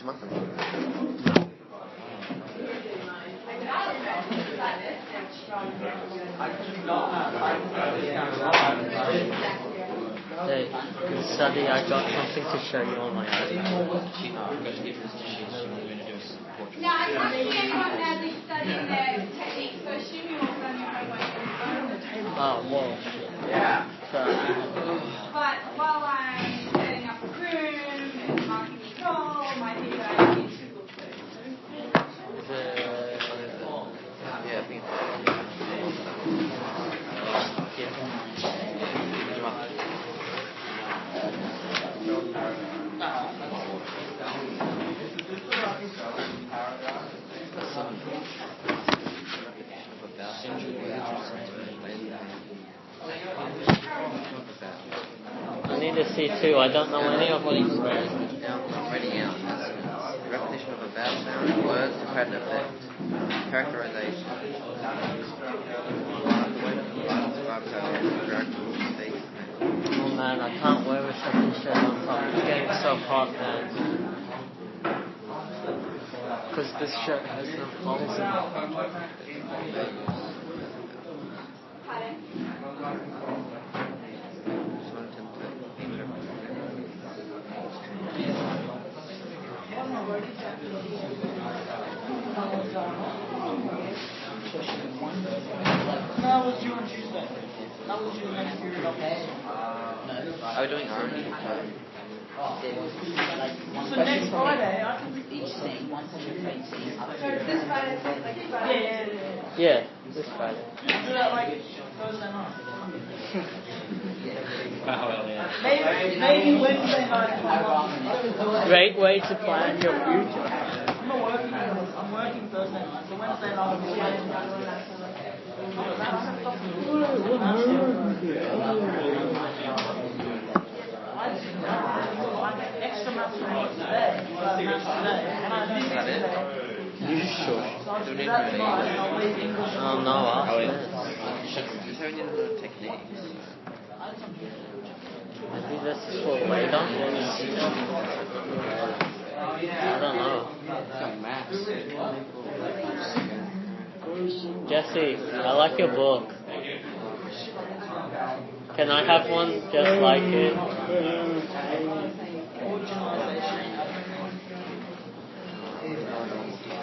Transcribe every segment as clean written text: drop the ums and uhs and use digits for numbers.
machen? Hey, Sadie, I got something to show you on my iPad. No, I can't see anyone badly studying their technique, so assume you all done your homework. Oh, whoa. Yeah. But while I'm setting up a room and marking control, my big idea is to look through. Yeah, I think I need to see too. I don't know any of these words. already out. Repetition of a vowel sound, words to pattern effect, characterization, Oh man, I can't wear a second shirt on top. It's getting so hot, man. Because this shirt has no holes in it. How was you on Tuesday? How was your next period of day? Are we doing orange? So next Friday, I can pick each thing. So this Friday, like Friday? Yeah, this Friday. Do that like Thursday night. Maybe Wednesday night. Great way to plan your future. I'm not working. I'm working Thursday night. So Wednesday night will be extra maths today. Is that it? You sure? So I'll do that tonight and I'll leave English. Oh no, after this. Just having a techniques. Maybe this is for later. I don't know. Jesse, I like your book. Can I have one just like it?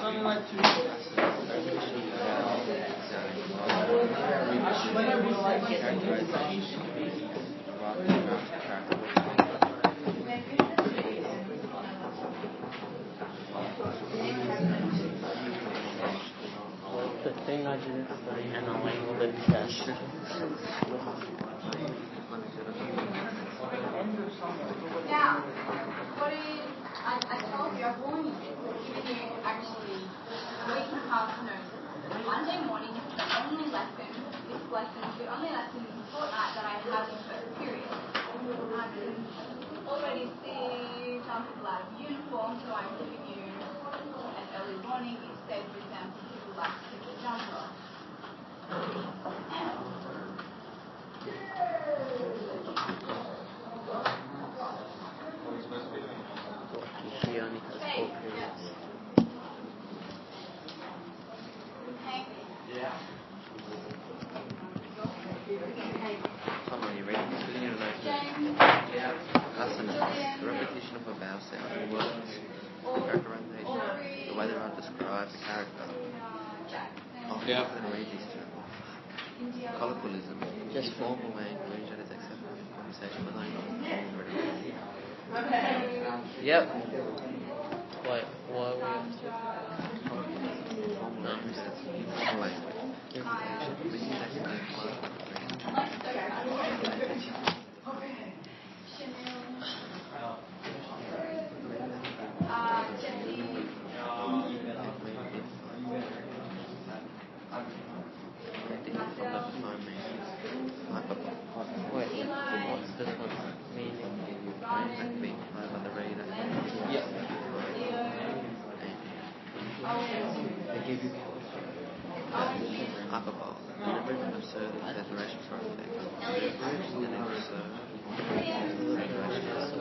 Something like 2 books. The thing I didn't say, and I labeled the test. Now, what is, I told you, I've warned you, giving you actually a week and a half notice. Monday morning is the only lesson, this lesson is the only lesson in the fortnight that I have in first period. I can already see some people out of uniform, so I'm giving you an early warning instead with them people like to take a jumper. She only has 4 periods. Come on, you ready? Filling in a note. Asanas, the repetition of a vowel sound, words, characterization, the way they are described, the character. Often read these terms. Colloquialism, just formal language that is accepted in conversation but not in Yep. Wait, what are we up to? No, that's informal language. Wait, what's this one meaning? Being played by the reader. Yep. They give you upper bowl. Remove and observe the declaration for effect. And then observe the declaration for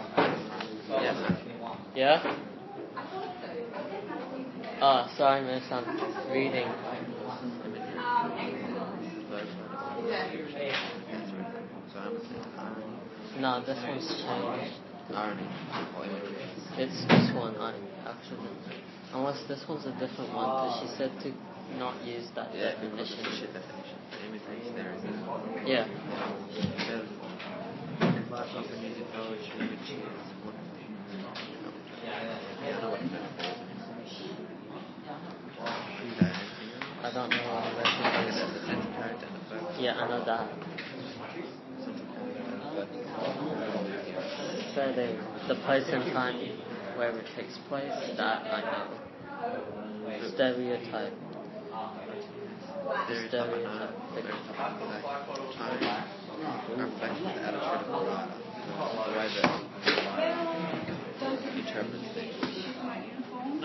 effect. Yeah? I thought so. Oh, sorry, miss, I'm reading. So I'm saying irony. No, this one's changed. Irony or imagery. It's this one, actually. Unless this one's a different one, because she said to not use that definition. Shit definition. The imagery there is. Yeah. Often using poetry, which is I don't know what the is. Yeah, I know that. So the place and time where it takes place, that I know. Stereotype. Stereotype. Reflection of the attitude of the writer. The way that interprets things. A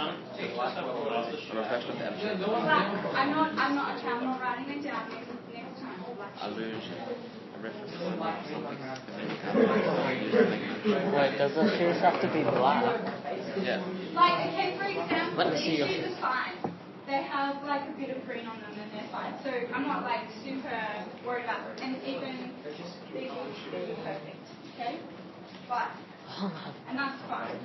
reflection of the attitude of the writer. I'm not writing it down next time. Allusion. A reference to something. Wait, does the shoes have to be black? Yeah. Like, okay, for example, Let me these see your shoes shoes. are fine. They have like a bit of green on them and they're fine. So I'm not like super worried about them. And even these will be perfect. Okay? But, and that's fine.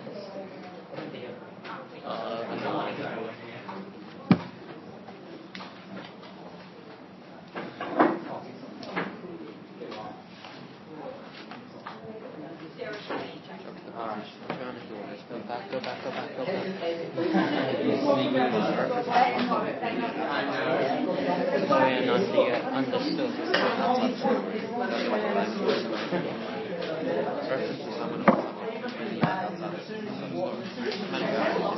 Alright, trying to do this. Go back. We're not yet understood. Reference to someone outside the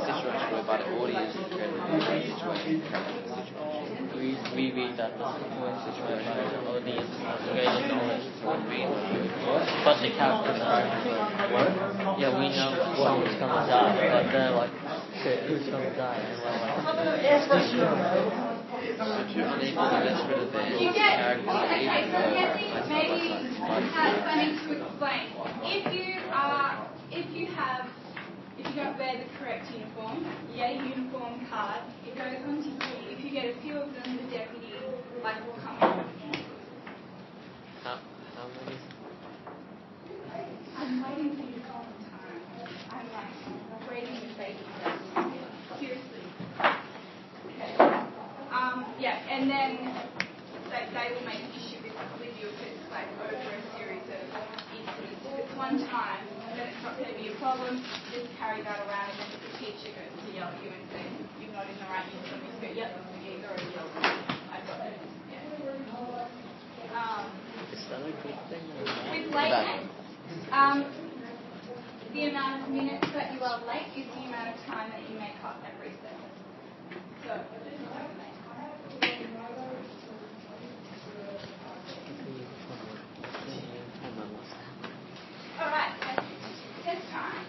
situation whereby the audience is created in the situation. We read that the situation where the audience has created knowledge. But the characters are. Yeah, we know someone's gonna die, but they're like, shit, who's gonna die? And we're like, If you're unequal, that's rid of the You get, characters. okay, so maybe I need to explain. If you don't wear the correct uniform, you get a uniform card, it goes on to you. If you get a few of them, the deputy will come on. how many? I'm waiting for you all the time. I'm waiting to say seriously. Okay. Yeah, and then they will make issue with you if it's over a series of incidents. If it's one time, then it's not going to be a problem. Just carry that around, and then if the teacher goes to yell at you and say you're not in the right uniform, you go, yep, he's already yelled at me. I've got it. Yeah. Is that a good thing? With lateness, the amount of minutes that you are late is the amount of time that you make up at recess. So, alright, test time.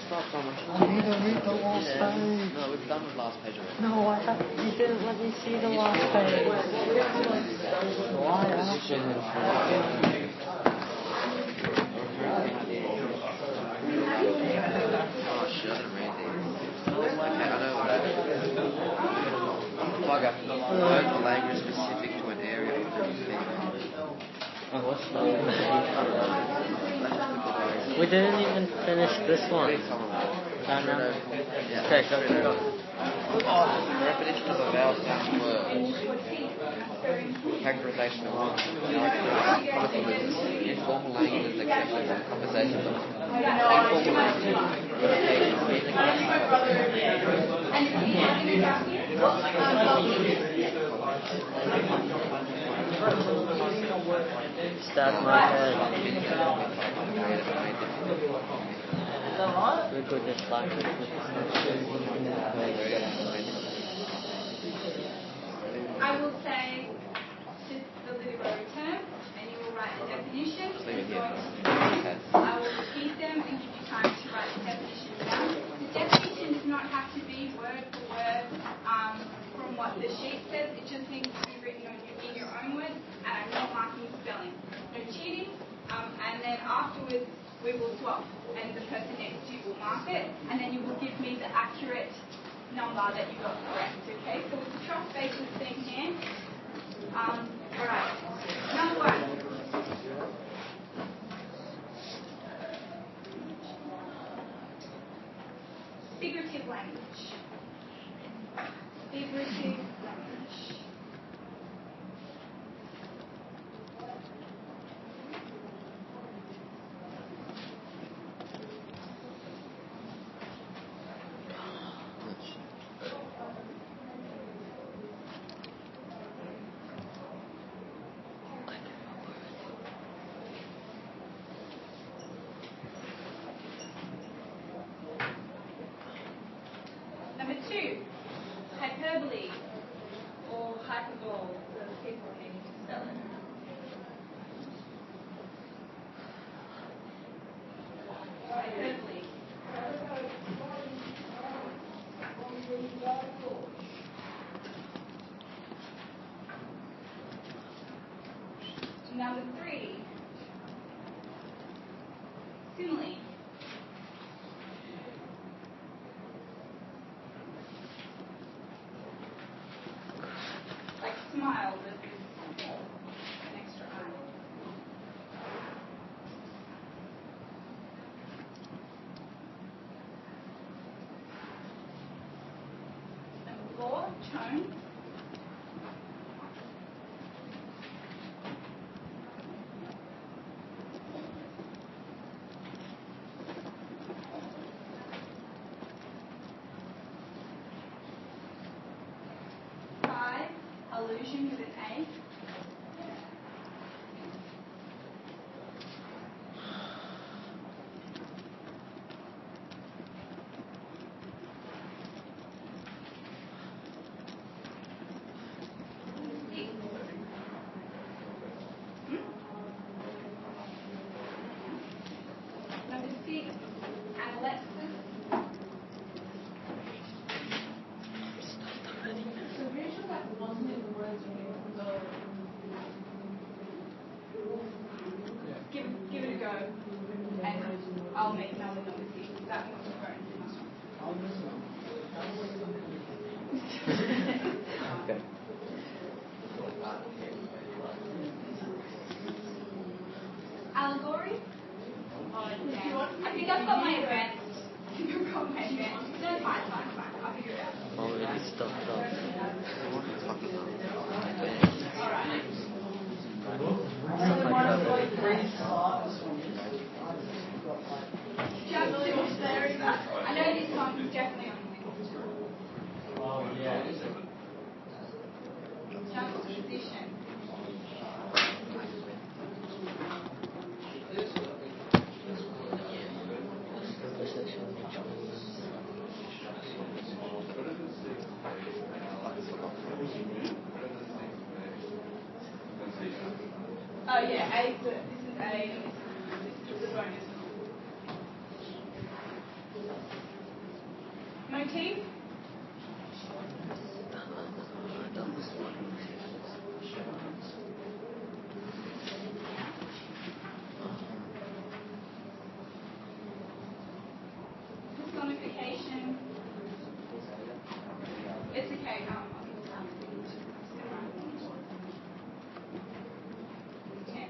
Stop, Thomas. I need to read the last page. No, we've done the last page already. No, you didn't let me see the last page. Why Oh shit, I didn't read these. Okay, I know what that is. Bugger. Local language specific to an area of the what's that? We didn't even finish this one. Okay, Okay, go. Repetition of a vowel sound word. Characterization of one. Informal language is accepted in conversation. Informal language. Stab my head. We could just like it. I will say just the literary term, and you will write the definition. I will repeat them and give you time to write the definition down. The definition does not have to be word for word from what the sheet says. It just needs to be written in your own words, and I'm not marking spelling. No cheating. And then afterwards, we will swap, and the person next mark it, and then you will give me the accurate number that you got correct, okay? So it's a trust basis thing here. Alright, number one. Figurative language. Figurative language. Number two, hyperbole or hyperbole, the people need to spell it. Hyperbole. Number three, simile. Like smile, but with an extra eye. Number four, tone. Five, allusion with an A. Six. Number six, analepsis. So we should like one of the words we go. Give it a go, and I'll make number six. That one's Okay. Allegory. I think I've got my advanced. No, it's fine. I'll figure it out. Already stuffed up. What are you talking about? Alright. I know this one's definitely on the juxtaposition. Oh yeah, A. This is A. This is a bonus. Motif. Personification. It's okay. Yeah.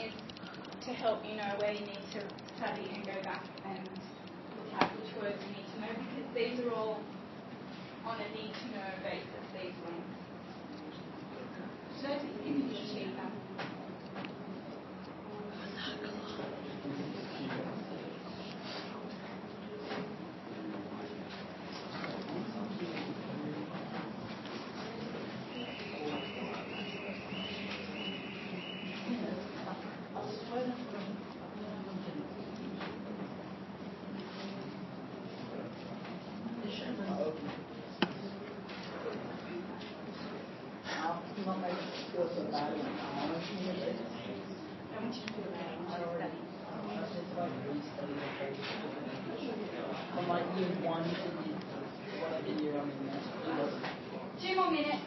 is to help you know where you need to study and go back and look at which words you need to know, because these are all on a need-to-know basis, these links. Should I just give you the sheet back? From like year 1 to whatever year I'm in now. 2 more minutes.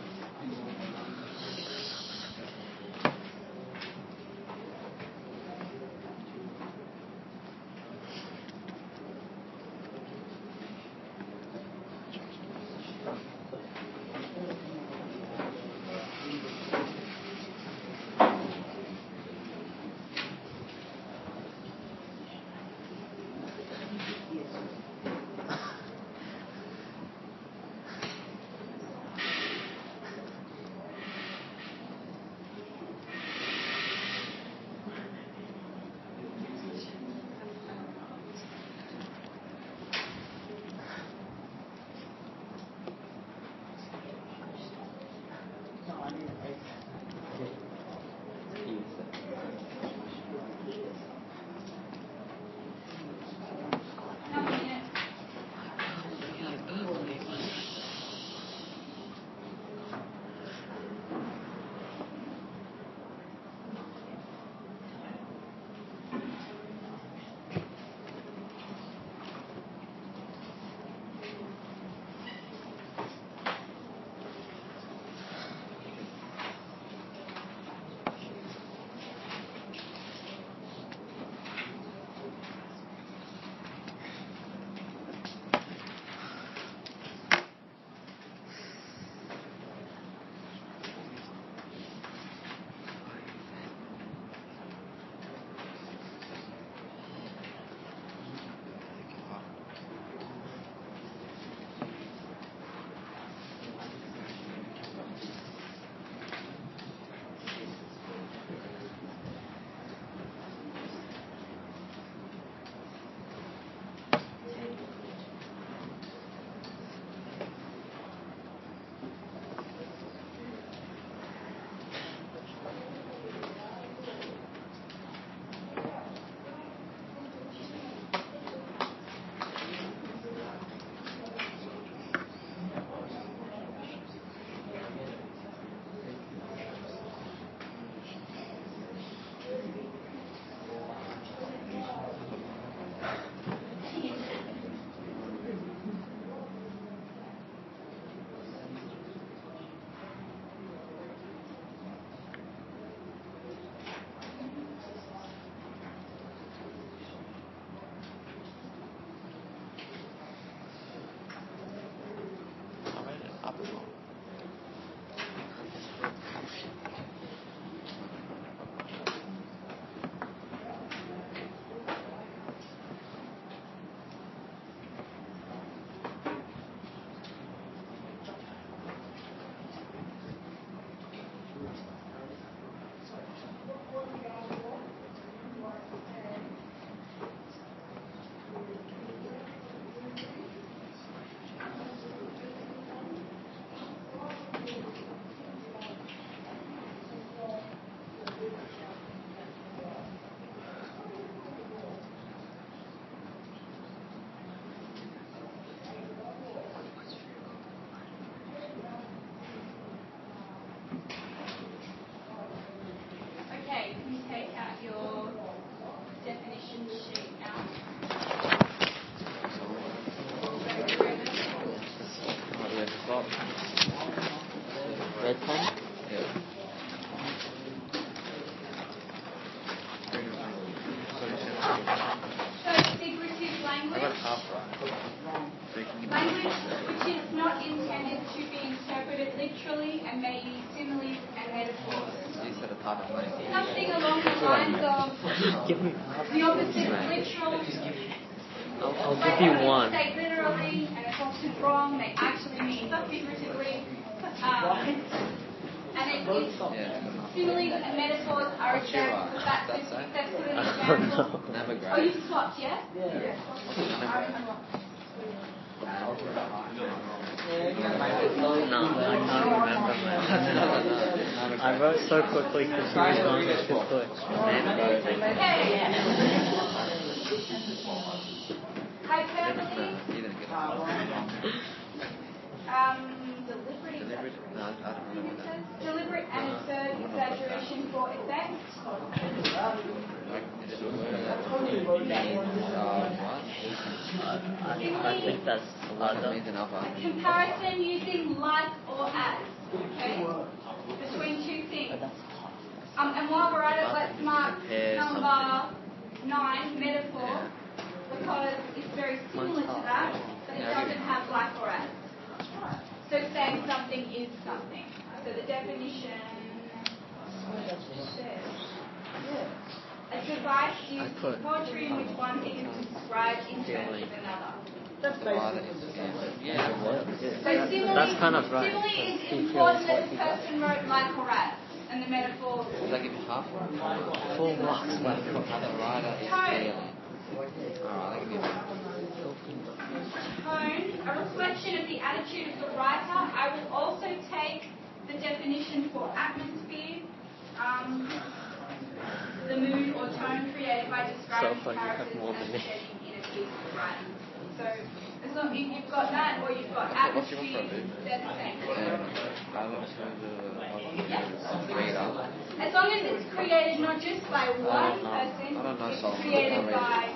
Red pen? Yeah. So figurative I got language, half right. So you can language which is not intended to be interpreted literally and may use similes and metaphors. you said a type of place. Something along the lines of Give me. the opposite of literal. I'll Like give you when one. we say literally and it's often wrong, they actually mean figuratively. And it is similes and metaphors are examples of that. That's right. That's sort of an example. Never Oh, you swapped, yeah? Yeah. No, I can't remember, man. I wrote so quickly because he was going too quick. Okay. Hyperbole. You didn't get it. Deliberate. No, I don't remember that. Deliberate and absurd exaggeration for effect. Is it a word that means what? I think that's Like it other. means an alpha. Comparison using like or as. Okay? Between two things. And while we're at it, let's mark number 9, metaphor, because it's very similar to that, but it doesn't have like or as. So saying something is something. So the definition says, a device used in poetry in which one is described in terms of another. That's basically So simile, That's kind of right. simile is important that the person wrote like or as, and the metaphor. Does that give you half one? 4 marks. The writer is feeling. Alright, that give you Tone, a reflection of the attitude of the writer. I will also take the definition for atmosphere, the mood or tone created by describing So far you have characters more and than me. setting in a piece of writing. So as long as you've got that or you've got atmosphere, they're the same. I look through the radar. As long as it's created not just by one person, I don't know, it's so created I by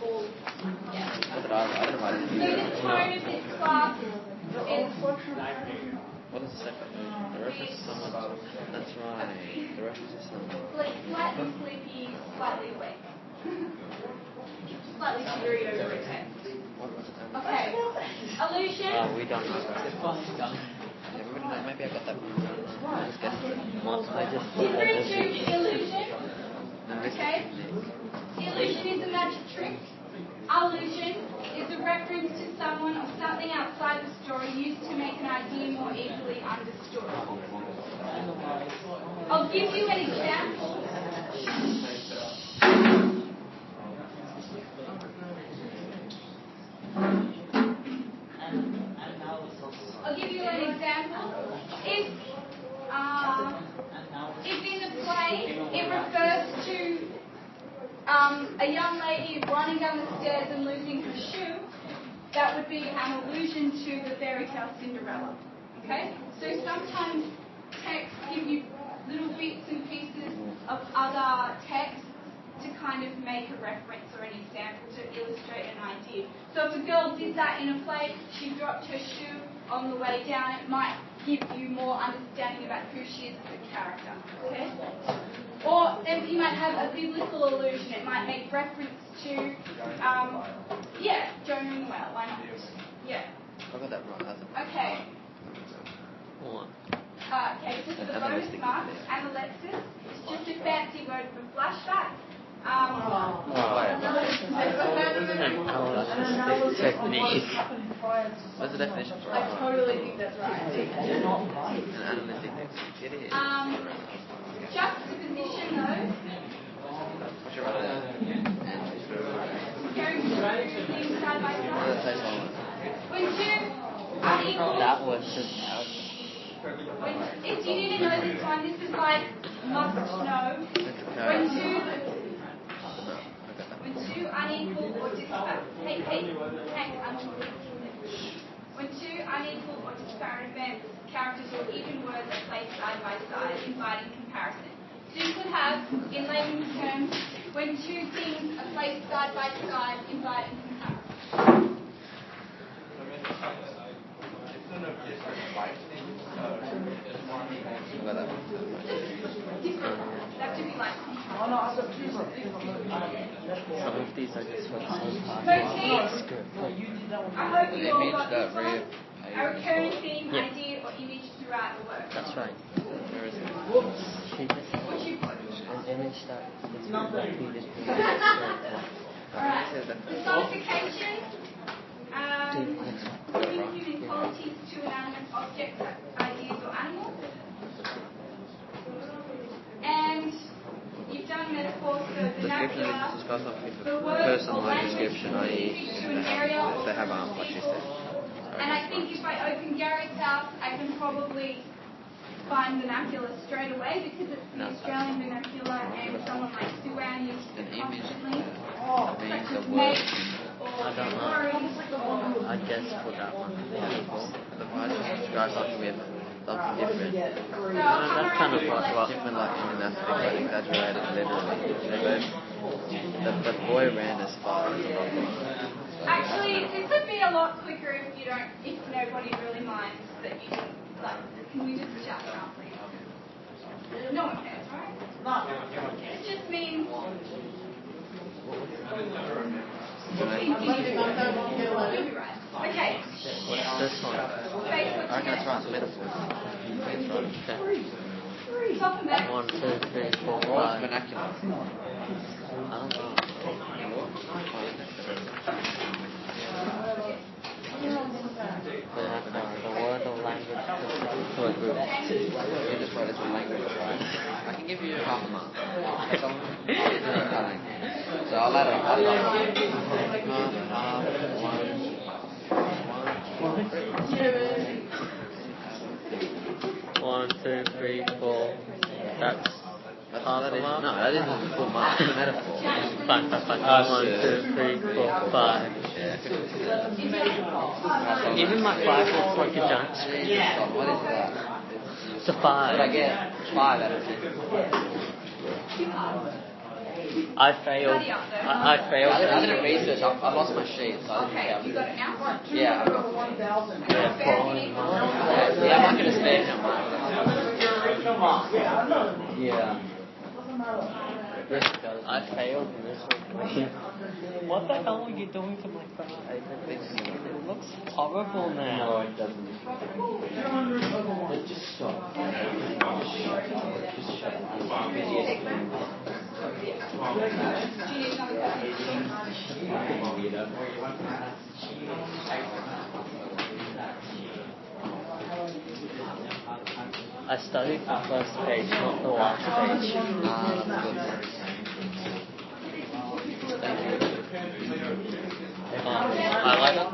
all. Yeah. What did I didn't write So it. the tone of this class is What is the second? The reference to someone. That's right. The reference to someone. slightly sleepy, slightly awake. Slightly weary over its head. What's the time? Okay. Allusion. We don't know. Yeah, maybe I got that wrong. I just guessed it. I just Different to illusion. Linguistic Okay. technique. Illusion is a magic trick. Allusion is a reference to someone or something outside the story used to make an idea more easily understood. I'll give you an example. I'll give you an example. If in the play it refers to a young lady running down the stairs and losing her shoe, that would be an allusion to the fairy tale Cinderella. Okay? So sometimes texts give you little bits and pieces of other texts to kind of make a reference or an example to illustrate an idea. So if a girl did that in a play, she dropped her shoe on the way down, it might give you more understanding about who she is as a character. Okay? Or then you might have a biblical allusion. It might make reference to, Jonah and the whale. Why not? Yeah. I got that wrong. Okay. One. Okay, so for the bonus mark, analepsis, it's just a fancy word for flashback. Technique. What's the definition for I totally think that's right. an analytic technique? It is. Juxtaposition, though. What's your right Comparing two things side by Another side. type one. When two are equal. That was just out. If you didn't know this one, this is like must know. When two unequal or disparate. When two unequal or disparate events, characters or even words are placed side by side, inviting comparison. So you could have, in layman's terms, when two things are placed side by side, inviting comparison. I got that one. Different. That could be like Some of these are just for the whole party. motif. I hope you all Image got that this one. real. A recurring theme, Yeah. idea, or image throughout the work. That's right. Where is it? She just an image that is exactly this thing. Alright. Personification. Giving human qualities to inanimate objects, ideas, or animals. And you've done metaphors for Description vernacular. is discussed of The word or personalized language description, i.e. specific to an area if or they have group arms, of like she people. said. And I think if I open Gary's house, I can probably find vernacular straight away because it's the Australian vernacular and someone like Suan uses it constantly, such as mate or I don't know. worry. I guess for that one. The word describes something with something different. That's kind of what. Different, like gymnastics, like exaggerated, literally. The boy ran as far as Actually, this would be a lot quicker if nobody really minds that you didn't, like, can we just shout it out, please? No one cares, right? It just means... You'll be right. Okay. What's this one? Facebook I reckon that's right, metaphor. Okay. Top and back. 1, 2, 3, 4, What's 5. vernacular? I don't know. The word or language specific to a group. You just wrote it as a language, right? I can give you half a mark. That's all. So I'll add half. One, two, three, four. That's half a mark? No, that isn't a full mark. It's a metaphor. Fine. 1, 2, 3, 4, 5. Even my 5 looks like a giant screen. What is that? It's a What 5. did I get? 5 out of 10. I failed. I failed. I didn't research. I lost my sheet, so I didn't Okay, count you it. got it now? Yeah, I've got Yeah, I'm not going to spare no mark. Yeah. I failed miserably. What the hell are you doing to my car? It looks horrible now. No, it doesn't. Just stop. I studied the first page, not the last page. I like it.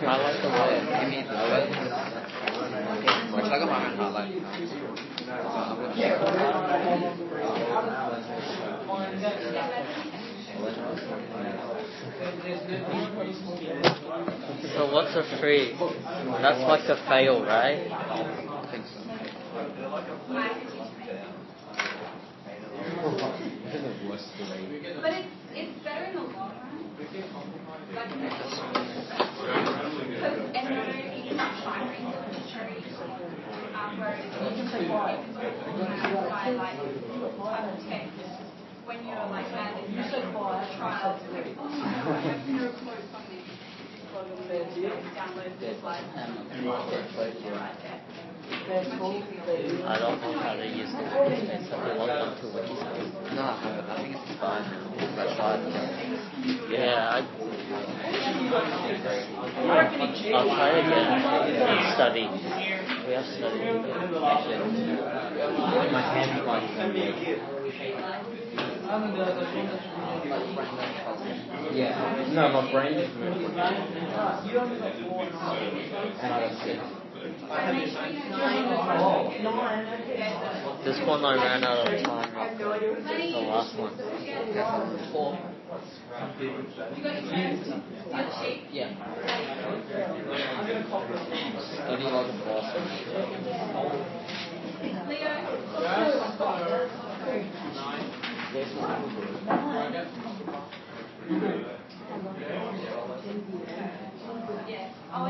I like the way. Give me the word. Which I got my own highlight. So what's a 3? That's like a fail, right? I think so. But it's better in the long run. Like, because it's not primary, it's tertiary. Whereas you can by like type of text when you're like adding trials and like, oh no, I have no quote from this. Download the slide right there. I don't know how to use the workspace. I feel like I'm too lazy. No, I think it's 5 now. That's 5. Yeah, I'll try again and study. We have studied. My hand's like yeah. No, my brain is moving. And I got 6. This one I ran out of time after the last one. 4. You got your turn? The other sheet? Yeah. Study like a boss. Yes. Oh,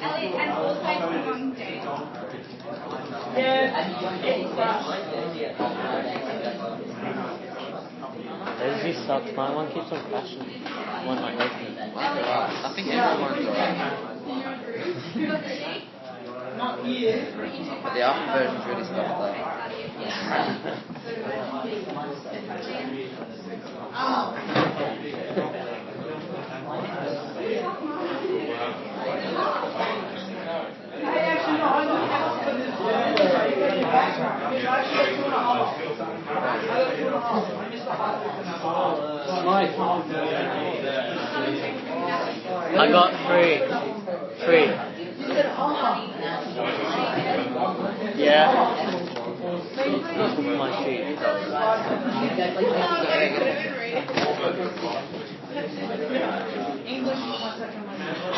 Elliot and also young Jane. Those sucks. My one keeps on crashing. One not working. I think everyone's alright. Not you. But the alpha version's really stuffed up. I got three. Yeah. My sheet.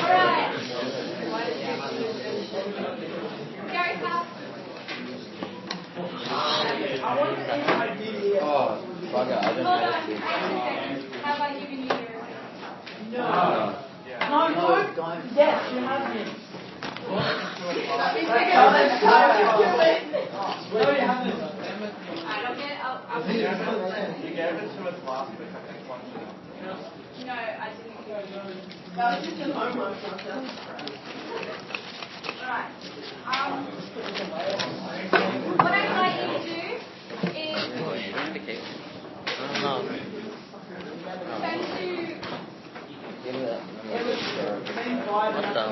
Alright. Gary, Oh, bugger, I didn't hold know on. this. How about giving you your... No. Yes, you have me. No, you haven't. I'll get... I'll You gave it to us last week, I think, one week. No, I didn't. That was just a homework. Alright. What I'd like you to do is Indicate. I don't know. turn to...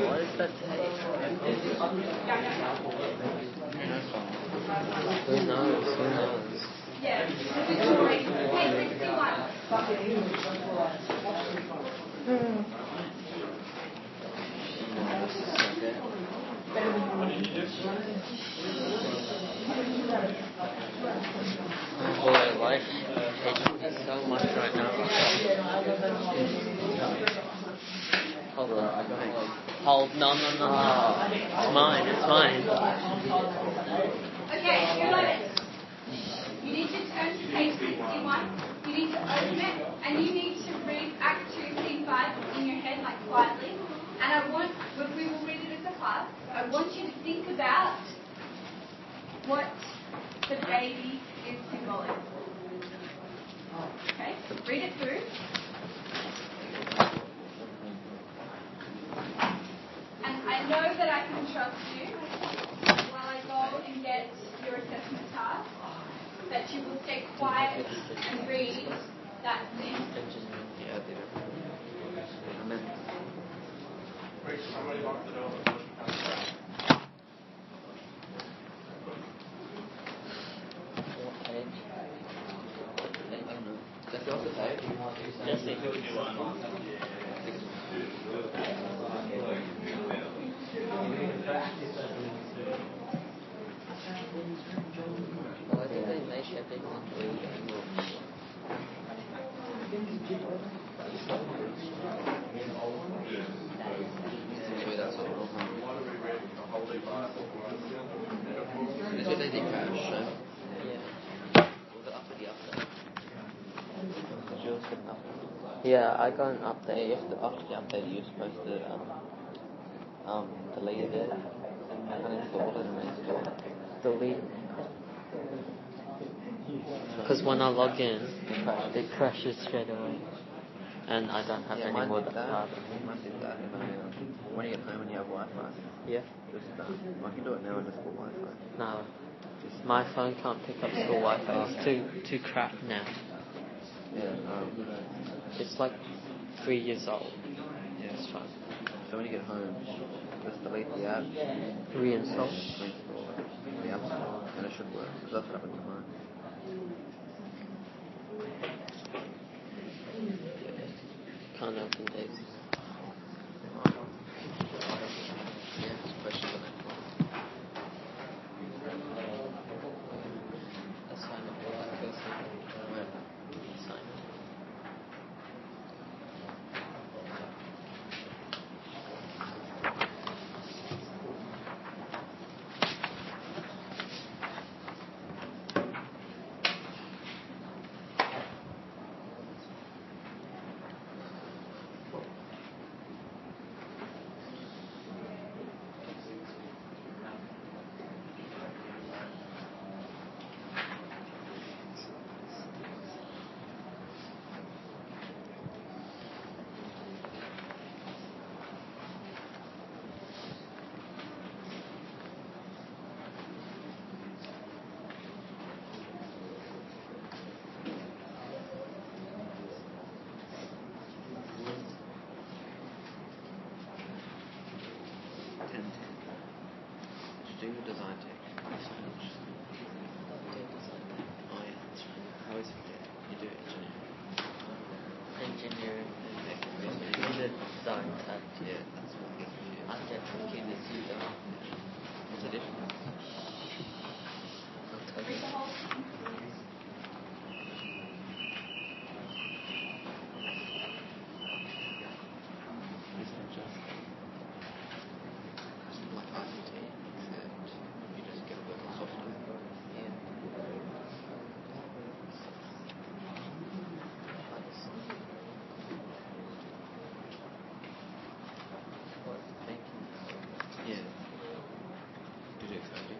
What is that tape? Who knows? Yeah. Page 61. Oh boy, life hates me so much right now. Hold on. Hold. No. It's mine. Okay, you're like it. You need to turn to page 61. You need to open it, and you need to read Act 2, Scene 5 in your head, like quietly. And we will read it as a class. I want you to think about what the baby is symbolic. Okay, read it through. And I know that I can trust you while I go and get your assessment task, that you will stay quiet and read that thing. Yeah, I did it. Amen. Somebody locked the door. What page? I don't know. That's also type. Jesse. Why did they make everyone read English? Maybe that's what will happen. This is what they did crash, so. Yeah. Was it after the update? Yeah, I got an Yeah, update. you have to, after the update, you're supposed to delete it, uninstall it, and reinstall it. Delete. Because when I log in, it crashes straight away. And I don't have any more did data. that. Mine did that. When you get home and you have Wi-Fi, Yeah? just I can do it now on the school Wi-Fi. No. My phone can't pick up school Wi-Fi. It's too crap now. Yeah. It's like 3 years old. Yeah. It's fine. So when you get home, just delete the app, Reinstall. reinstall it, the app store, and it should work. Because that's what happened to mine. Can't open dates. Yeah, just questions on that. That's fine. Where? That's fine. with design tech. Thanks so much. Oh yeah, that's right. I always forget. You do engineering. Engineering. And tech. You did design tech. Yeah, that's what I get confused. I get confused either. What's the difference? I'll tell Read you. the whole thing. Isn't it just like ICT, except you just get a bit more software? Yeah. Thank you. Yeah. Did you excite you?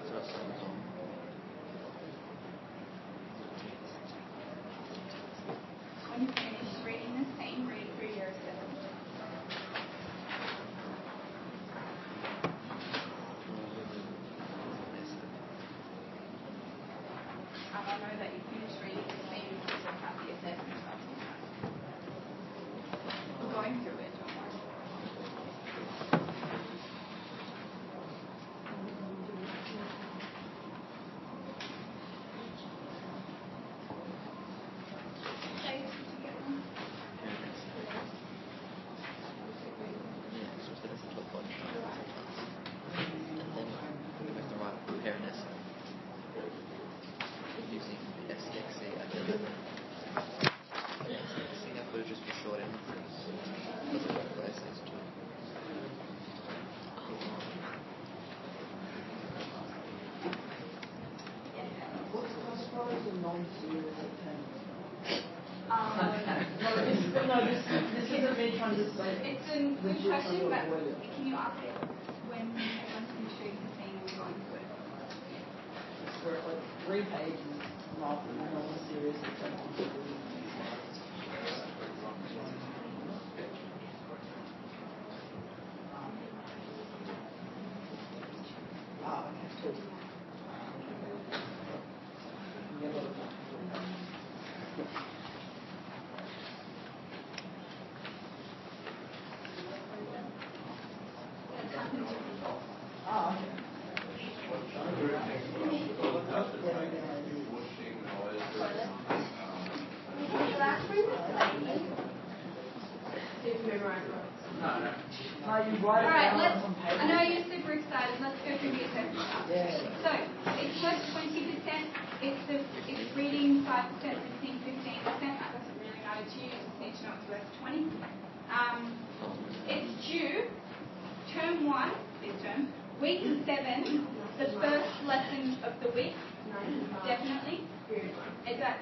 So that's on. When you finish reading the same, read through year 7. I know that you finished reading the same because of how the assessment stuff is. We're going through it, don't worry. Okay, did you get one? Yeah, it's just that it's a top one. And then we have to write a compare an essay using the SDXC identity. SDXC I could have just be short answers. Doesn't work for essays too. What's classified as a non-serious attendance? This isn't me trying to say. It's a good question, but can you ask it when everyone's finished reading the same and we're going through it? For like 3 pages, not non-serious attendance. Okay. Alright, I know you're super excited. Let's go through the assessment stuff. Yeah. So, it's worth 20%. It's reading 5%, listening 15%. That doesn't really matter to you. You just need to know it's worth 20. It's due term 1, this term, week 7, the first lesson of the week. Definitely. Is that,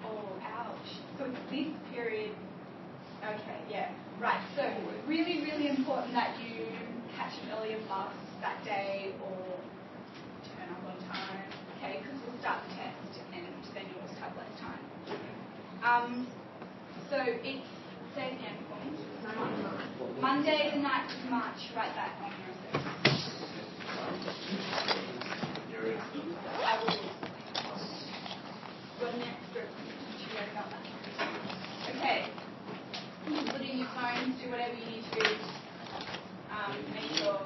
oh, ouch. So it's this period. Okay, yeah. Right, so really, really important that you catch an earlier bus that day or turn up on time, okay, because we'll start the test, and then you also have less time. So it's, say again for me. Monday the 9th of March, write that on your assessment. I will. Got an extra. Okay. Put in your phones, do whatever you need to do. Make sure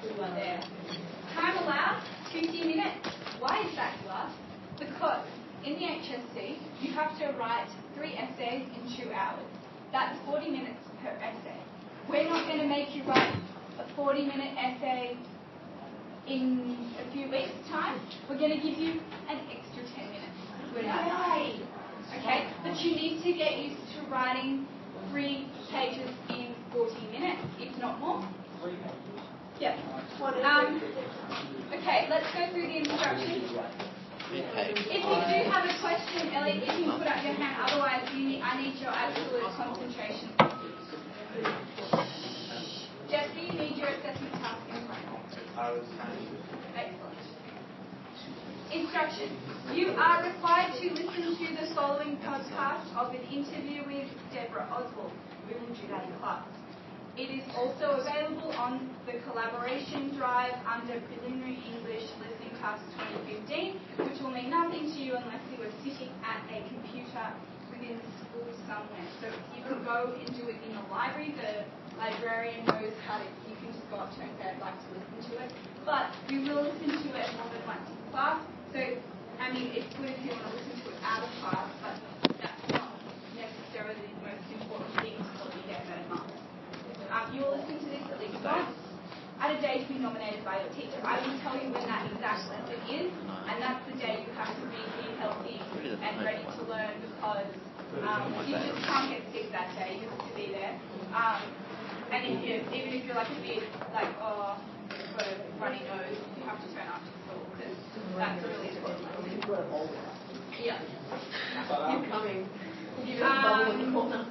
you are there. Time allowed, 50 minutes. Why is that, you ask? Because in the HSC, you have to write 3 essays in 2 hours. That's 40 minutes per essay. We're not going to make you write a 40-minute essay in a few weeks' time. We're going to give you an extra 10 minutes. Yay! Okay, but you need to get used to writing 3 pages in 40 minutes, if not more. Yeah. Okay, let's go through the instructions. If you do have a question, Elliot, you can put up your hand. Otherwise, I need your absolute concentration. Jesse, you need your assessment task in front. Excellent. Instructions. You are required to listen to the following podcast of an interview with Deborah Oswald. We will do that in class. It is also available on the collaboration drive under Preliminary English Listening Task 2015, which will mean nothing to you unless you are sitting at a computer within the school somewhere. So you can go and do it in the library. The librarian knows how to, you can just go up to her and say, I'd like to listen to it. But we will listen to it more than once in class. So, I mean, it's good if you want to listen to it out of class, but that's not necessarily the most important thing until you get better marks. You will listen to this at least once at a day to be nominated by your teacher. I will tell you when that exact lesson is, and that's the day you have to be healthy and ready to learn, because you just can't get sick that day. You have to be there. And even if you're like a bit like, oh, you've got a runny nose, you have to turn up to school, because that's a really important lesson. Yeah. Keep coming. Give it a bubble in the corner.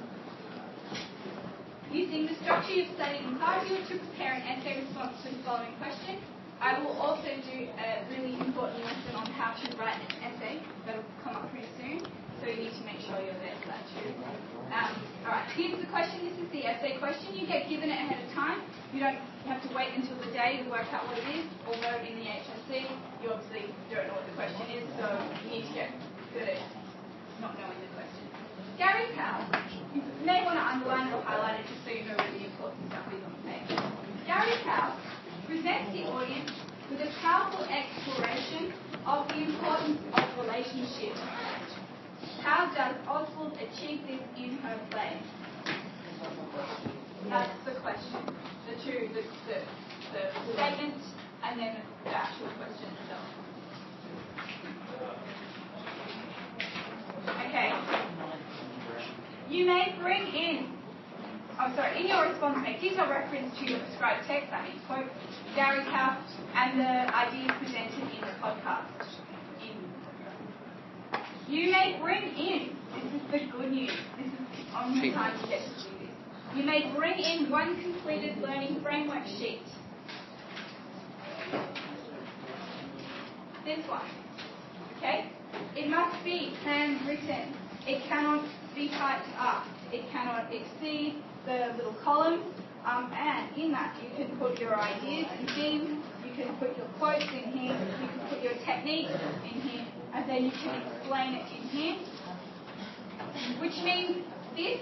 Using the structure you've studied in class, you are to prepare an essay response to the following question. I will also do a really important lesson on how to write an essay. That'll come up pretty soon, so you need to make sure you're there for that too. Alright, here's the question. This is the essay question. You get given it ahead of time. You don't have to wait until the day to work out what it is, although in the HSC, you obviously don't know what the question is, so you need to get good at not knowing the question. Gary Powell, you may want to underline it or highlight it just so you know where the important stuff is on the page. Gary Powell presents the audience with a powerful exploration of the importance of relationships. How does Oswald achieve this in her play? That's the question. The statement and then the actual question itself. Okay. You may bring in, in your response make detailed reference to your prescribed text, that means quote, Gary Powell, and the ideas presented in the podcast. You may bring in, this is the good news, this is only time you get to do this. You may bring in one completed learning framework sheet. This one, okay? It must be handwritten. It cannot be typed up. It cannot exceed the little columns. And in that, you can put your ideas and themes. You can put your quotes in here. You can put your techniques in here. And then you can explain it in here. Which means this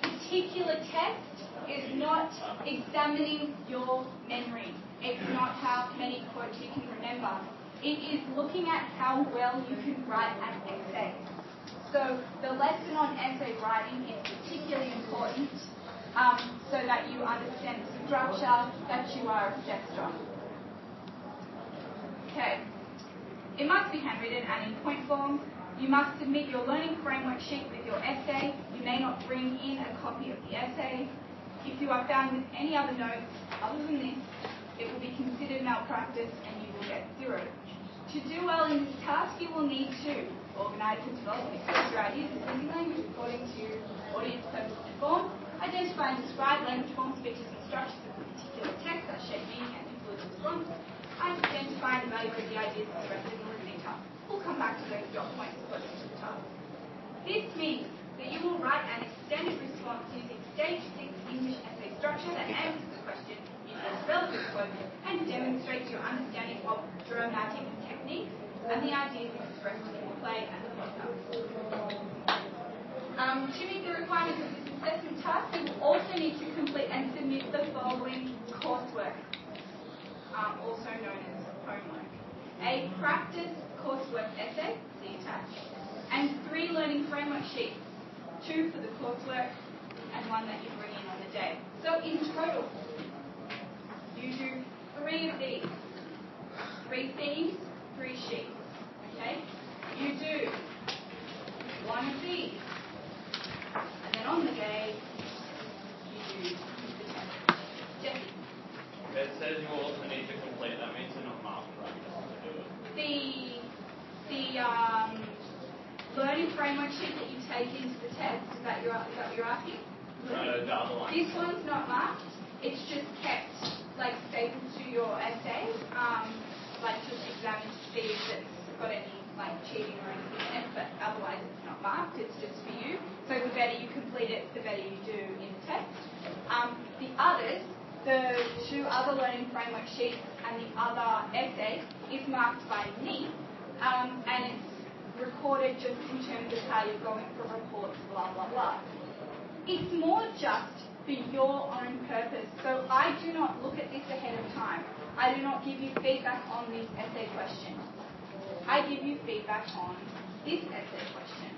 particular test is not examining your memory. It's not how many quotes you can remember. It is looking at how well you can write an essay. So the lesson on essay writing is particularly important so that you understand the structure that you are assessed on. Okay. It must be handwritten and in point form. You must submit your learning framework sheet with your essay. You may not bring in a copy of the essay. If you are found with any other notes other than this, it will be considered malpractice and you will get 0. To do well in this task, you will need to organise and develop and express your ideas in speaking language according to audience purpose and form, Identify and describe language forms, features, and structures of a particular text that shape meaning and influence response. Identify and evaluate the ideas expressed in the listening task. We'll come back to those dot points closer to the task. This means that you will write an extended response using Stage 6 English essay structure that answers the question, uses relevant quotes, and demonstrates your understanding of dramatic techniques and the ideas expressed in the play and the podcast. To meet the requirements of this assessment task, you will also need to complete and submit the following coursework, also known as homework. A practice coursework essay, see attached, and 3 learning framework sheets, 2 for the coursework and 1 that you bring in on the day. So in total, you do 3 of these, 3 themes, 3 sheets, okay? You do 1 of these, and then on the day, you do the test. Jesse? It says you also need to complete, that means you're not marked right to do it. The learning framework sheet that you take into the test, is that what you're asking? No, the other one. This one's not marked. It's just kept like stapled to your essay, like just examined to see if it's got any like cheating or anything in it, but otherwise it's not marked. It's just for you. So the better you complete it, the better you do in the test. The others, the 2 other learning framework sheets and the other essay is marked by me, and it's recorded just in terms of how you're going for reports, blah, blah, blah. It's more just for your own purpose. So I do not look at this ahead of time. I do not give you feedback on this essay question. I give you feedback on this essay question.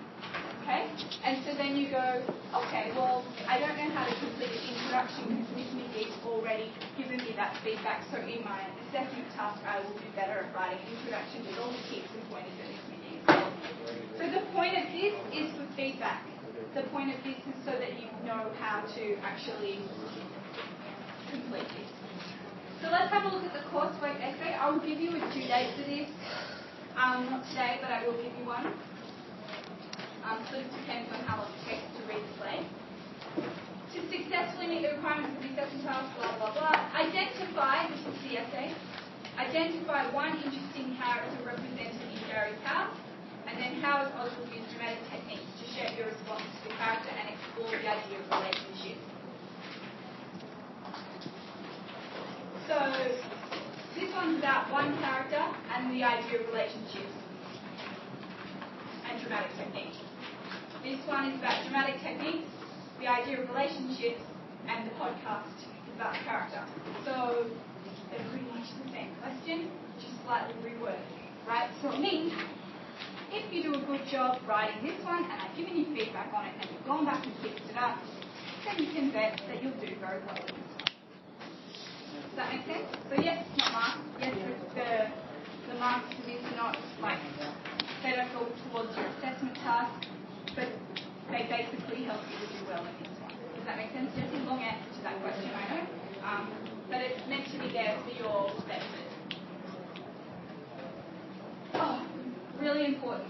Okay? And so then you go, okay, well, I don't know how to complete an introduction because Miss McGee's already given me that feedback, so in my assessment task I will do better at writing an introduction with all the tips and pointers that Miss McGee has. So the point of this is for feedback. The point of this is so that you know how to actually complete this. So let's have a look at the coursework essay. I will give you a due date for this. Not today, but I will give you one. So it depends on how long it takes to read the play. To successfully meet the requirements of the assessment task, blah, blah, blah. Identify, this is the essay, identify 1 interesting character represented in Gary's house, and then how has Oswald used dramatic techniques to shape your response to the character and explore the idea of relationship. So this one's about 1 character and the idea of relationships and dramatic techniques. This one is about dramatic techniques, the idea of relationships, and the podcast is about the character. So they're pretty much the same question, just slightly reworded, right? So it means if you do a good job writing this one and I've given you feedback on it and you've gone back and fixed it up, then you can bet that you'll do very well in this one. Does that make sense? So yes, it's not marked. Yes, the marks for this are not like they don't go towards your assessment task, but they basically help you to do well in this one. Does that make sense? Just a long answer to that question, I know. But it's meant to be there for your benefit. Oh, really important.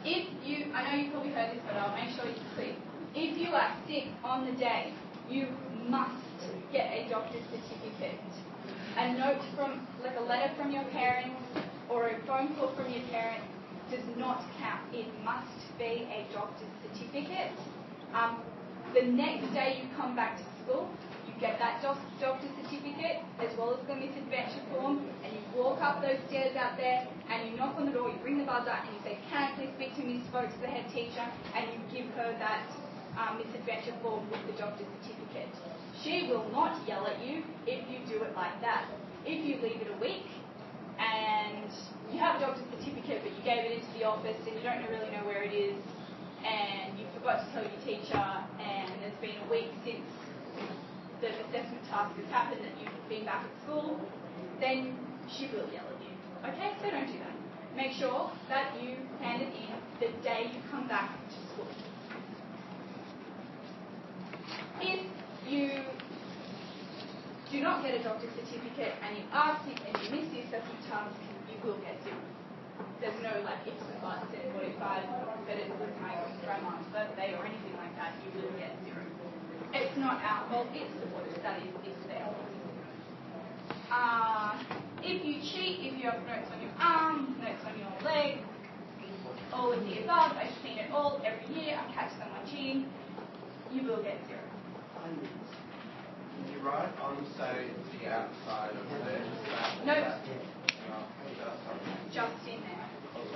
I know you probably heard this, but I'll make sure it's clear. If you are sick on the day, you must get a doctor's certificate. A note from, like a letter from your parents or a phone call from your parents does not count. It must be a doctor's certificate. The next day you come back to school, you get that doctor's certificate as well as the misadventure form, and you walk up those stairs out there and you knock on the door, you ring the buzzer and you say, can I please speak to Miss Stokes, the head teacher, and you give her that misadventure form with the doctor's certificate. She will not yell at you if you do it like that. If you leave it a week and you have a doctor's certificate but you gave it into the office and you don't really know where it is and you forgot to tell your teacher and there's been a week since the assessment task has happened that you've been back at school, then she will yell at you. Okay, so don't do that. Make sure that you hand it in the day you come back to school. If you do not get a doctor's certificate and you are sick and you miss the assessment task, you will get 0. there's no like ifs and buts and what if I bet it was my grandma's birthday or anything like that, you will get 0. It's not our fault, it's the water studies, it's their fault. If you cheat, if you have notes on your arm, notes on your leg, all of the above, I've seen it all every year, I catch someone cheating, you will get 0. Can you write on, say, the outside of the bed? No, just in there.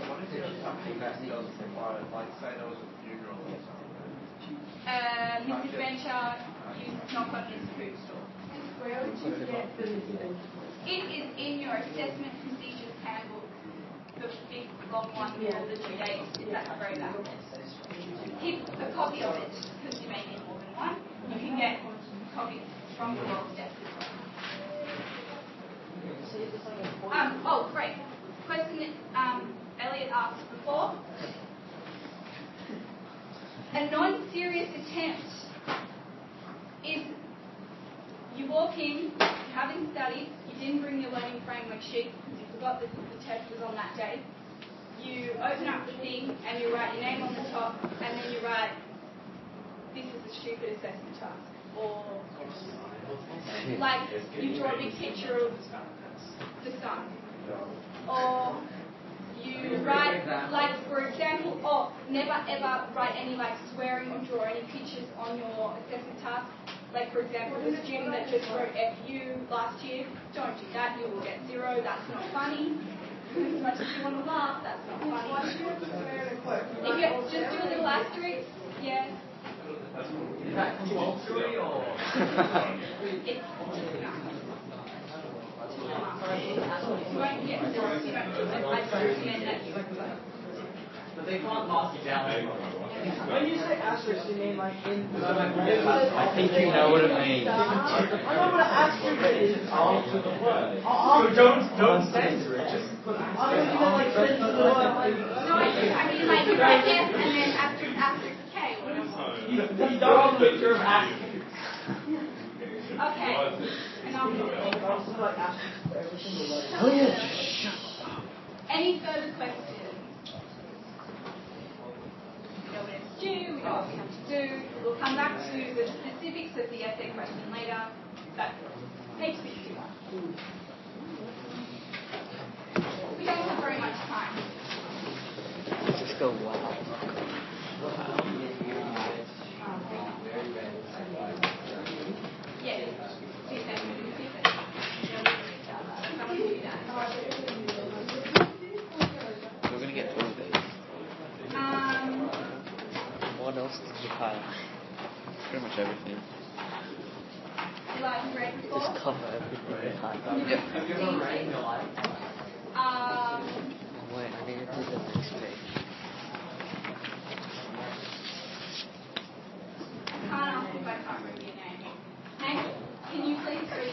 What if there's something that doesn't require it? Like, say there was a funeral or something. Mrs. Venture, you knock on his food store. Where would you get the incident? It is in your assessment procedures handbook, the big long one with all the due dates. It's at the very back. Keep a copy of it because you may need more than one. You can get copies from the world desk as well. Oh, great. Question that Elliot asked before. A non-serious attempt is you walk in, you haven't studied, you didn't bring your learning framework sheet because you forgot that the test was on that day. You open up the thing and you write your name on the top and then you write, this is a stupid assessment task. Or like you draw a big picture of the sun. Or you write, like for example, never ever write any like swearing or draw any pictures on your assessment task. Like for example, the student that just wrote FU last year, don't do that, you will get 0, that's not funny. As much as you want to laugh, that's not funny. If you just do a little asterisk, yeah. Is that compulsory or? It's just enough. You won't get 0 if you don't do it. I recommend that you But they can't mark it down. When you say asterisk, you mean like in the... I think you know what it means. I know what an asterisk is. Don't censor it. Just put I don't know like censor like... No, I mean like you write F and then asterisk K. You don't have a picture of asterisk. Okay. And I'll move on. Also like asterisk for every single letter. Oh yeah. Any further questions? We know when it's due, we know what we have to do. We'll come back to the specifics of the essay question later. But page 61. We don't have very much time. Just go wow. Yes. See if anyone can see it. Someone can do that. We're going to get 12 days. What else did you highlight? Pretty much everything. You like the grade report? Just cover everything you highlight. Yep. Have you ever read in your life? Wait, I need to do the next page. I can't ask if I can't remember your name. Hank, can you please read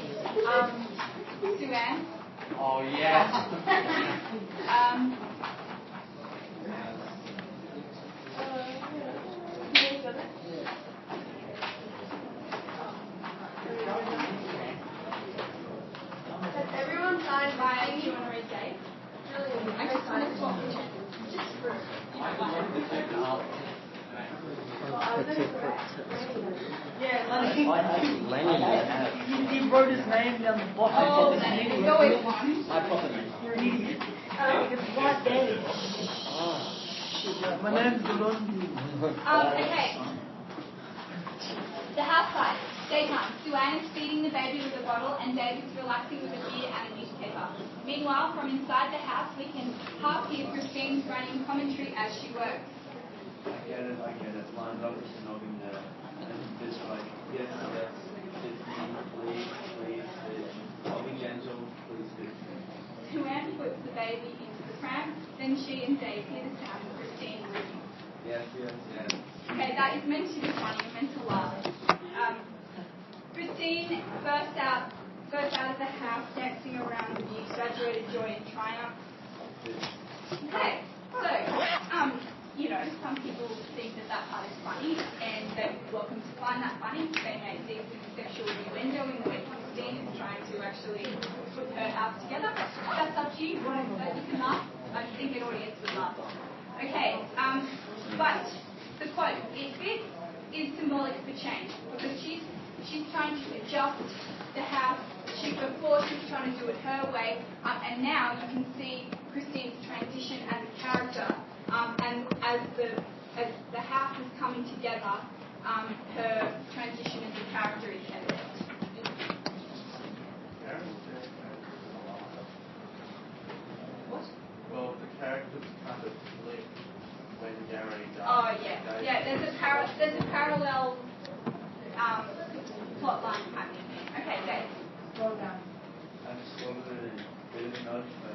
Sue-Ann? Oh, yeah. Has everyone signed by? Do you want to read Dave? I just want to talk just for Yeah, he wrote his name down the bottom. Oh, then go with one. My proper name. You're an idiot. It's right there. My name's Burundi. Okay. The house side. Daytime. Sue-Ann is feeding the baby with a bottle and Dave is relaxing with a beer and a newspaper. Meanwhile, from inside the house, we can half hear Christine running commentary as she works. I get it. Lines up with noggin there. And it's like, yes, please, I'll be gentle, please. Sue-Ann puts the baby into the pram, then she and Dave hear the sound of Christine reading. Yes. Okay, that is meant to be funny, meant to laugh. Christine bursts out of the house, dancing around with the exaggerated joy and triumph. Okay, so, some people think that part is funny, and they're welcome to find that funny. They may see it as a sexual innuendo in the way Christine is trying to actually put her house together. That's up to you, but you can laugh. I think an audience would love. Okay, but the quote, this is symbolic for change because she's trying to adjust the house. Before she was trying to do it her way, and now you can see Christine's transition as a character, and as the house is coming together, her transition as a character is evident. What? Well, the characters kind of split when Gary died. Oh yeah. There's a parallel plot line happening here. Okay, Dave. Scroll down. I just wanted to didn't know, but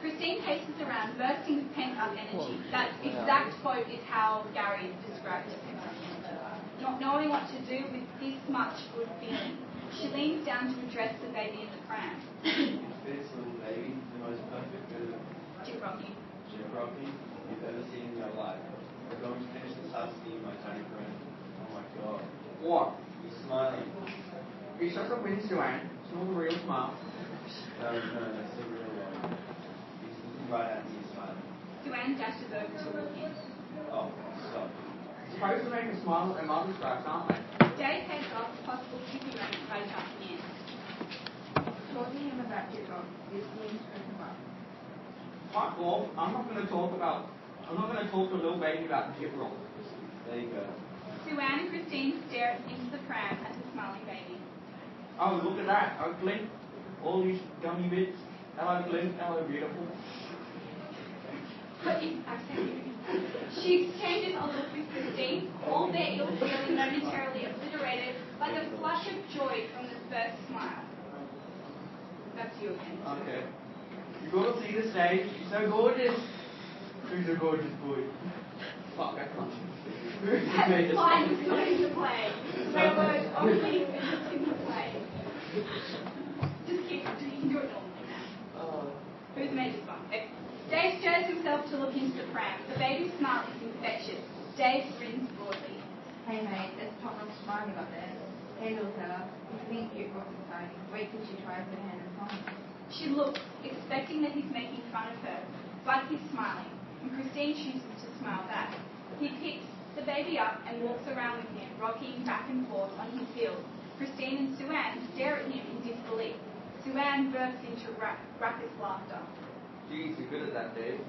Christine paces around, bursting with pent-up energy. That exact quote is how Gary described it. Not knowing what to do with this much good feeling, she leans down to address the baby in the pram. this little baby, the most perfect bit of Gyprocky. gyprocky you've ever seen in your life. We're going to finish this husky, my tiny friend. Oh my god. What? He's smiling. He's just a win, Joanne. It's not a real smile. No, that's the real one. He's looking right at me, smiling. Suanne dashes over to look in. Oh, stop. Supposed to make a smile at their mother's back, aren't they? Dave heads off possible kicking race by jumping in. Talk to him about Gyprock. This seems to him up. Fuck off. I'm not going to talk to little baby about Gyprock. There you go. Suanne and Christine stare into the pram at the smiling baby. Oh, look at that. Oh, Clint. All these gummy bits. Hello, Clint. Hello, beautiful. She exchanges a look with Christine, all their ill feeling momentarily obliterated by the flush of joy from the first smile. That's you again. Okay. You got to see the stage. She's so gorgeous. Who's a gorgeous boy? Fuck, I can't. That line is not in the play. My word, only it's in the play. Just keep it. You can do it normally now. Who's made this one? Okay. Dave stirs himself to look into the pram. The baby's smile is infectious. Dave grins broadly. Hey mate, there's Tottenham smiling up there. Hey little fella, you think Gyprock's exciting. Wait till she tries her hand and phone. She looks, expecting that he's making fun of her, but he's smiling, and Christine chooses to smile back. He picks the baby up and walks around with him, rocking back and forth on his heels. Christine and Suanne stare at him in disbelief. Suanne bursts into raucous laughter. Geez, you're good at that, Dave.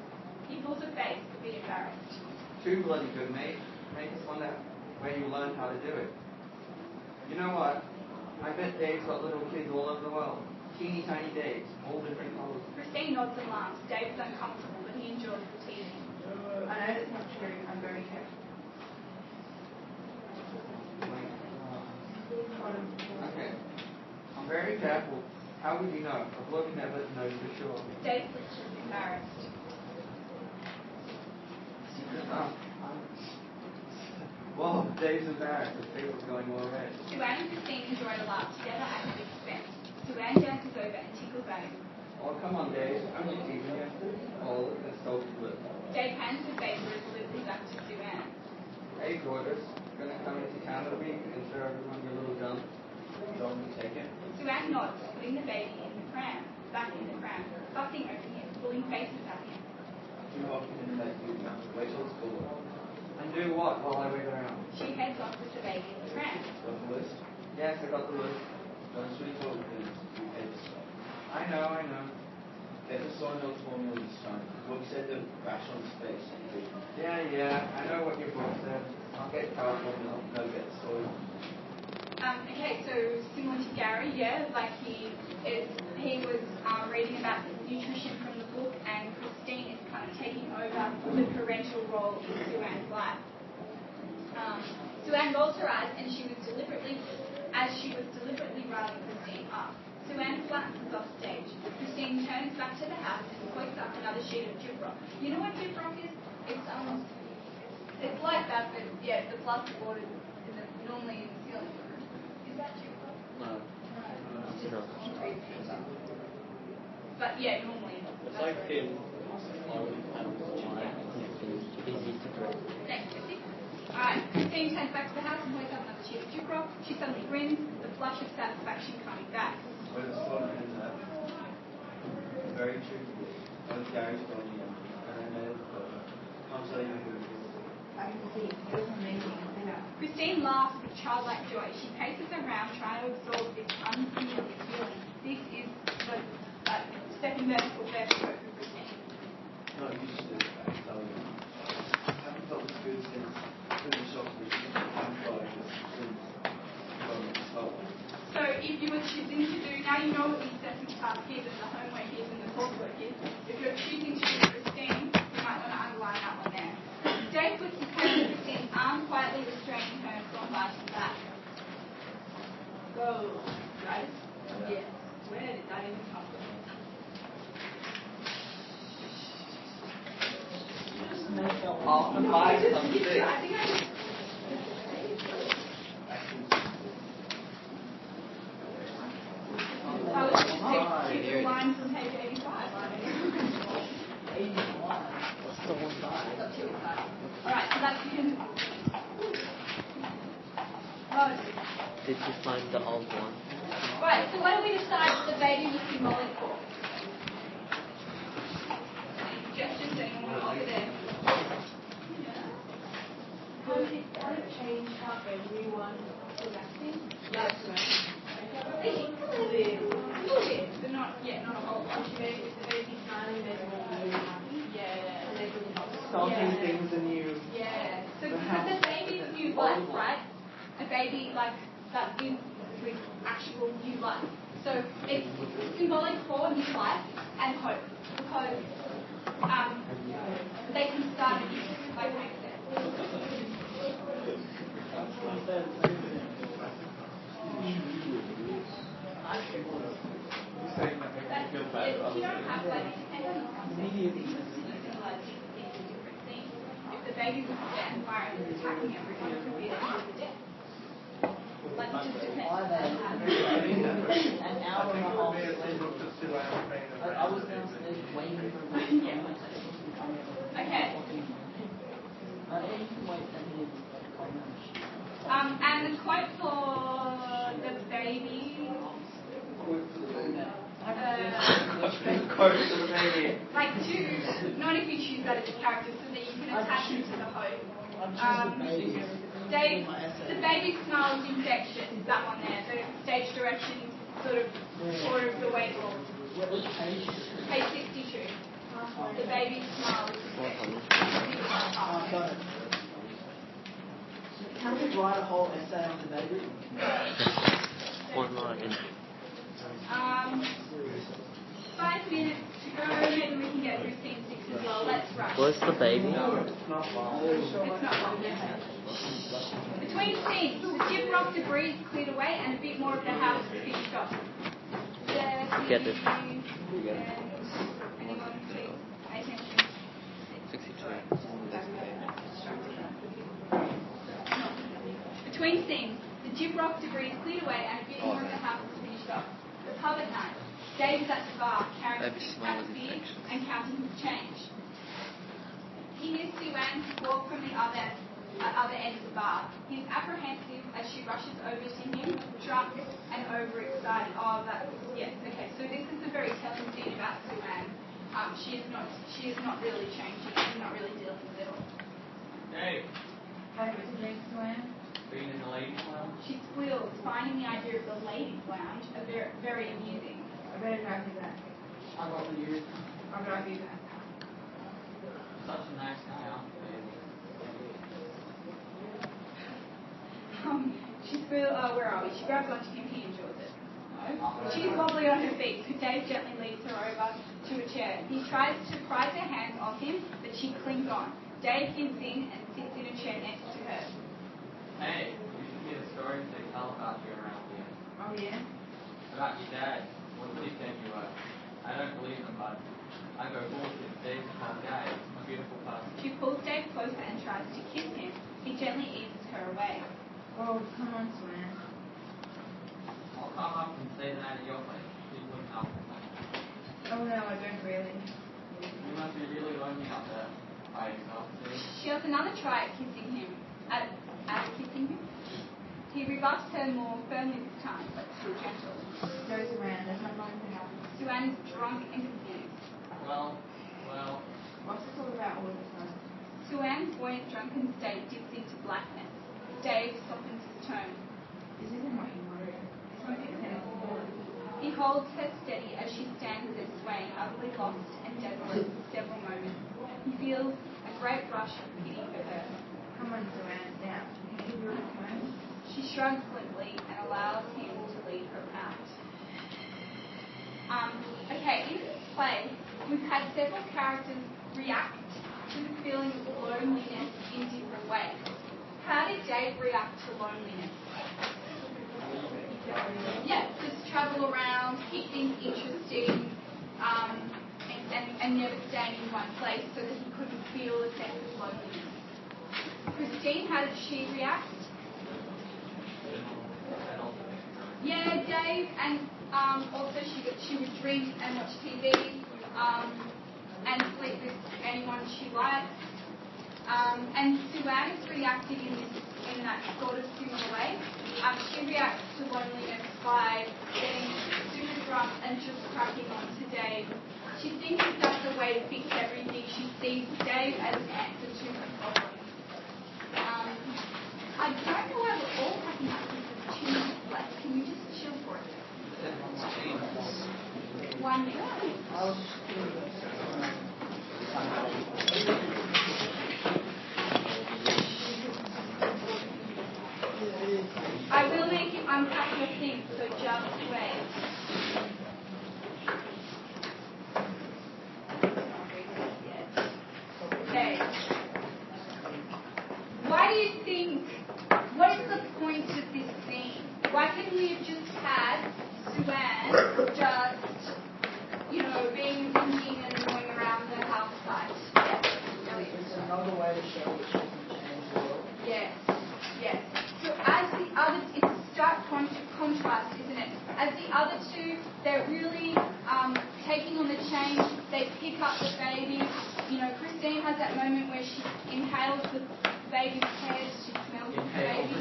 He pulls a face, a bit embarrassed. Too bloody good, mate. Make us wonder where you learned how to do it. You know what? I bet Dave's got little kids all over the world. Teeny tiny Daves, all different colours. Christine nods and laughs. Dave's uncomfortable, but he enjoys the teasing. I know that's not true. I'm very careful. Okay. I'm very careful. How would you know? A bloke never knows for sure. Dave looks embarrassed. Whoa, Dave's embarrassed. His face is going all red. Suanne and Christine enjoy a laugh together at his expense. Suanne dances over and tickles at him. Oh, come on, Dave. I'm just teasing you. Oh, look at this so flip. Dave hands the baby resolutely back to Suanne. Hey, gorgeous. Gonna come into town with me and show everyone your little jump. You want me to take it? Suanne nods, putting the baby in the pram, back in the pram, fussing over him, pulling faces at him. You walking in that you now. Wait till it's cool. And do what while I wait around? She heads off with the baby in the pram. Got the list? Yes, I got the list. Don't sweet talk because you hate the stuff. I know. Get the soy milk formula this time. The book said the rash on his face. Yeah. I know what your book said. I'll get cowboy milk. No, get the soy. Okay, so similar to Gary, like he was reading about nutrition from the book, and Christine is kind of taking over the parental role in Suanne's life. Suanne rolls her eyes, and she was deliberately rilling Christine up. Suanne flattens off stage. Christine turns back to the house and quotes up another sheet of Gyprock. You know what Gyprock is? It's like that, but yeah, the plastic board is normally in the ceiling. Is that Gyprock? No. It's just concrete. But yeah, normally. It's like thin. Easy to break. Next, Chrissy. Alright, Christine turns back to the house and points up another sheet of Gyprock. She suddenly grins, the flush of satisfaction coming back. But it's slow in that. Very true. was Gary's Tony, and I met I'm telling you who it is. I can see. It was amazing. Christine laughs with childlike joy. She paces around trying to absorb this unfamiliar feeling. This is the second vertical vertigo for Christine. No, you just did it. I tell you. I haven't felt this good since the shock was like this since So if you were choosing to do, now you know what the assessment task is and the homework is and the coursework is. If you're choosing to do Christine, you might want to underline that one there. Dave puts his hand on Christine's arm, quietly restraining her from biting back. Go, guys. Yes. Where did that even come from? Half the pie is on six. I think I just... I was just pick the line from page 85. What's the one by? Alright, so that's him. Did you find the old one? Right, so what do we decide the baby was symbolic for? Suggestions, anyone over there? Can it change how everyone was acting? Yes. A little bit, but not a whole lot. The baby smiling, they're really happy. Yeah. And they're really happy. Starting things anew. Yeah. So because the baby's new life, right? A baby like that is with actual new life. So it's symbolic for new life and hope because they can start anew, like Hank said. If you don't have like if the baby was a death environment attacking everyone, it could be the end of the death. Like it just depends on what happens. An hour and a half later, I was downstairs waiting for my Okay. You can wait 10 minutes. And the quote for the baby. Quote for the baby. Like not if you choose that as a character, so that you can attach it to the hope. Dave, the baby smiles infectious, that one there. The stage direction, sort of order of the way forward. Page 62. The baby smiles infectious. Can we write a whole essay on the baby? One line. 5 minutes to go. Maybe we can get through scene 6 as well. Let's rush. Where's the baby? It's not long. Between scenes, the gyprock debris is cleared away and a bit more of the house is finished off. Get this. Anyone please pay attention? 62. Between scenes, the gyprock debris is cleared away and a bit more of the house is finished off. The pub at night. Dave is at the bar, carrying a six-pack of beer and counting his change. He hears Sue-Ann walk from the other end of the bar. He's apprehensive as she rushes over to him, drunk and overexcited. Oh, yes, okay. So this is a very telling scene about Sue-Ann. She is not really changing. She's not really dealing with it all. Hey, Have you drinks, Joanne? been in the ladies' lounge? She squeals, finding the idea of the ladies' lounge very, very amusing. I better drive you back. I got the years. I'll drive you back. Such a nice guy, huh? She squeals, where are we? She grabs onto him, he enjoys it. She's wobbly on her feet, so Dave gently leads her over to a chair. He tries to prise her hands off him, but she clings on. Dave gives in and sits in a chair next to her. Hey, you should hear the stories they tell about you around here. Oh, yeah? About your dad. What did he think you were? I don't believe them, bud. I go bullshit. Dave's a tough guy. A beautiful person. She pulls Dave closer and tries to kiss him. He gently eases her away. Oh, come on, Joanne. I'll come up and stay the night at your place. You wouldn't help me. Oh, no, I don't really. You must be really lonely out there by yourself, too. She has another try at kissing him. At kissing him. He rebuffs her more firmly this time, but still gentle. No, Joanne, there's not going to happen. Sue-Ann is drunk and confused. Well, What's this all about all of a sudden? Sue-Ann's buoyant, drunken state dips into blackness. Dave softens his tone. This isn't what you wanted. This won't be anything more. He holds her steady as she stands there swaying, utterly lost and desolate for several moments. He feels a great rush of pity for her. Come on, Sue-Ann, now. Can you run home? She shrugs limply and allows him to lead her out. Okay, in this play, we've had several characters react to the feeling of loneliness in different ways. How did Dave react to loneliness? Yeah, just travel around, keep things interesting, and never staying in one place so that he couldn't feel a sense of loneliness. Christine, how did she react? Yeah, Dave, and also she would drink and watch TV, and sleep with anyone she likes. And Sue-Ann is reacting in that sort of similar way. She reacts to loneliness by getting super drunk and just cracking on to Dave. She thinks that's the way to fix everything. She sees Dave as an answer to her problem. I don't know why we're all cracking up with the 2 minutes left. Can we just chill for a second? 1 minute. I will make you unpack your things, so just wait. Okay. Why do you think, what is the point of this scene? Why couldn't we have just had Sue-Ann just, being thinking and going around the house site? It's another way to show that she can change the world. Yes. So as the other, it's a stark contrast, isn't it? As the other two, they're really taking on the change. They pick up the baby. Christine has that moment where she inhales the baby's head. She smells the baby.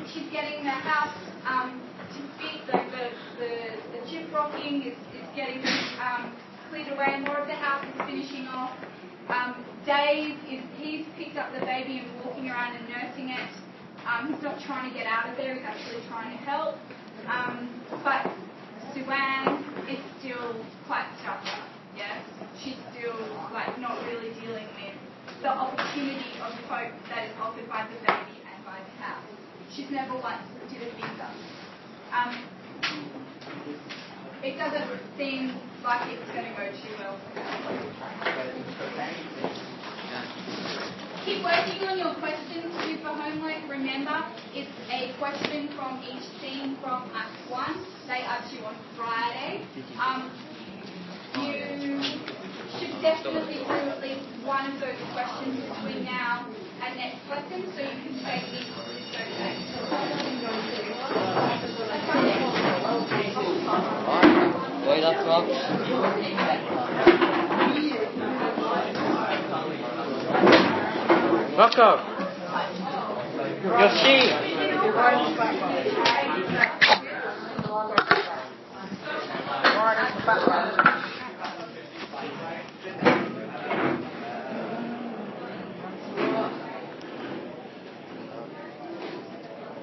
She's getting the house to fit. The chip rocking is getting cleared away. More of the house is finishing off. Dave he's picked up the baby and walking around and nursing it. He's not trying to get out of there. He's actually trying to help. But Sue-Ann is still quite stuck up. Yes, she's still not really dealing with the opportunity of hope that is offered by the baby and by the house. She's never once lifted a finger. It doesn't seem like it's going to go too well for her. Keep working on your questions due for homework. Remember, it's a question from each scene from Act 1. They are due on Friday. You should definitely do at least one of those questions between now and next lesson, so you can take these through those days. Wait up, Rob. Rocco! Your sheet! Right in the background.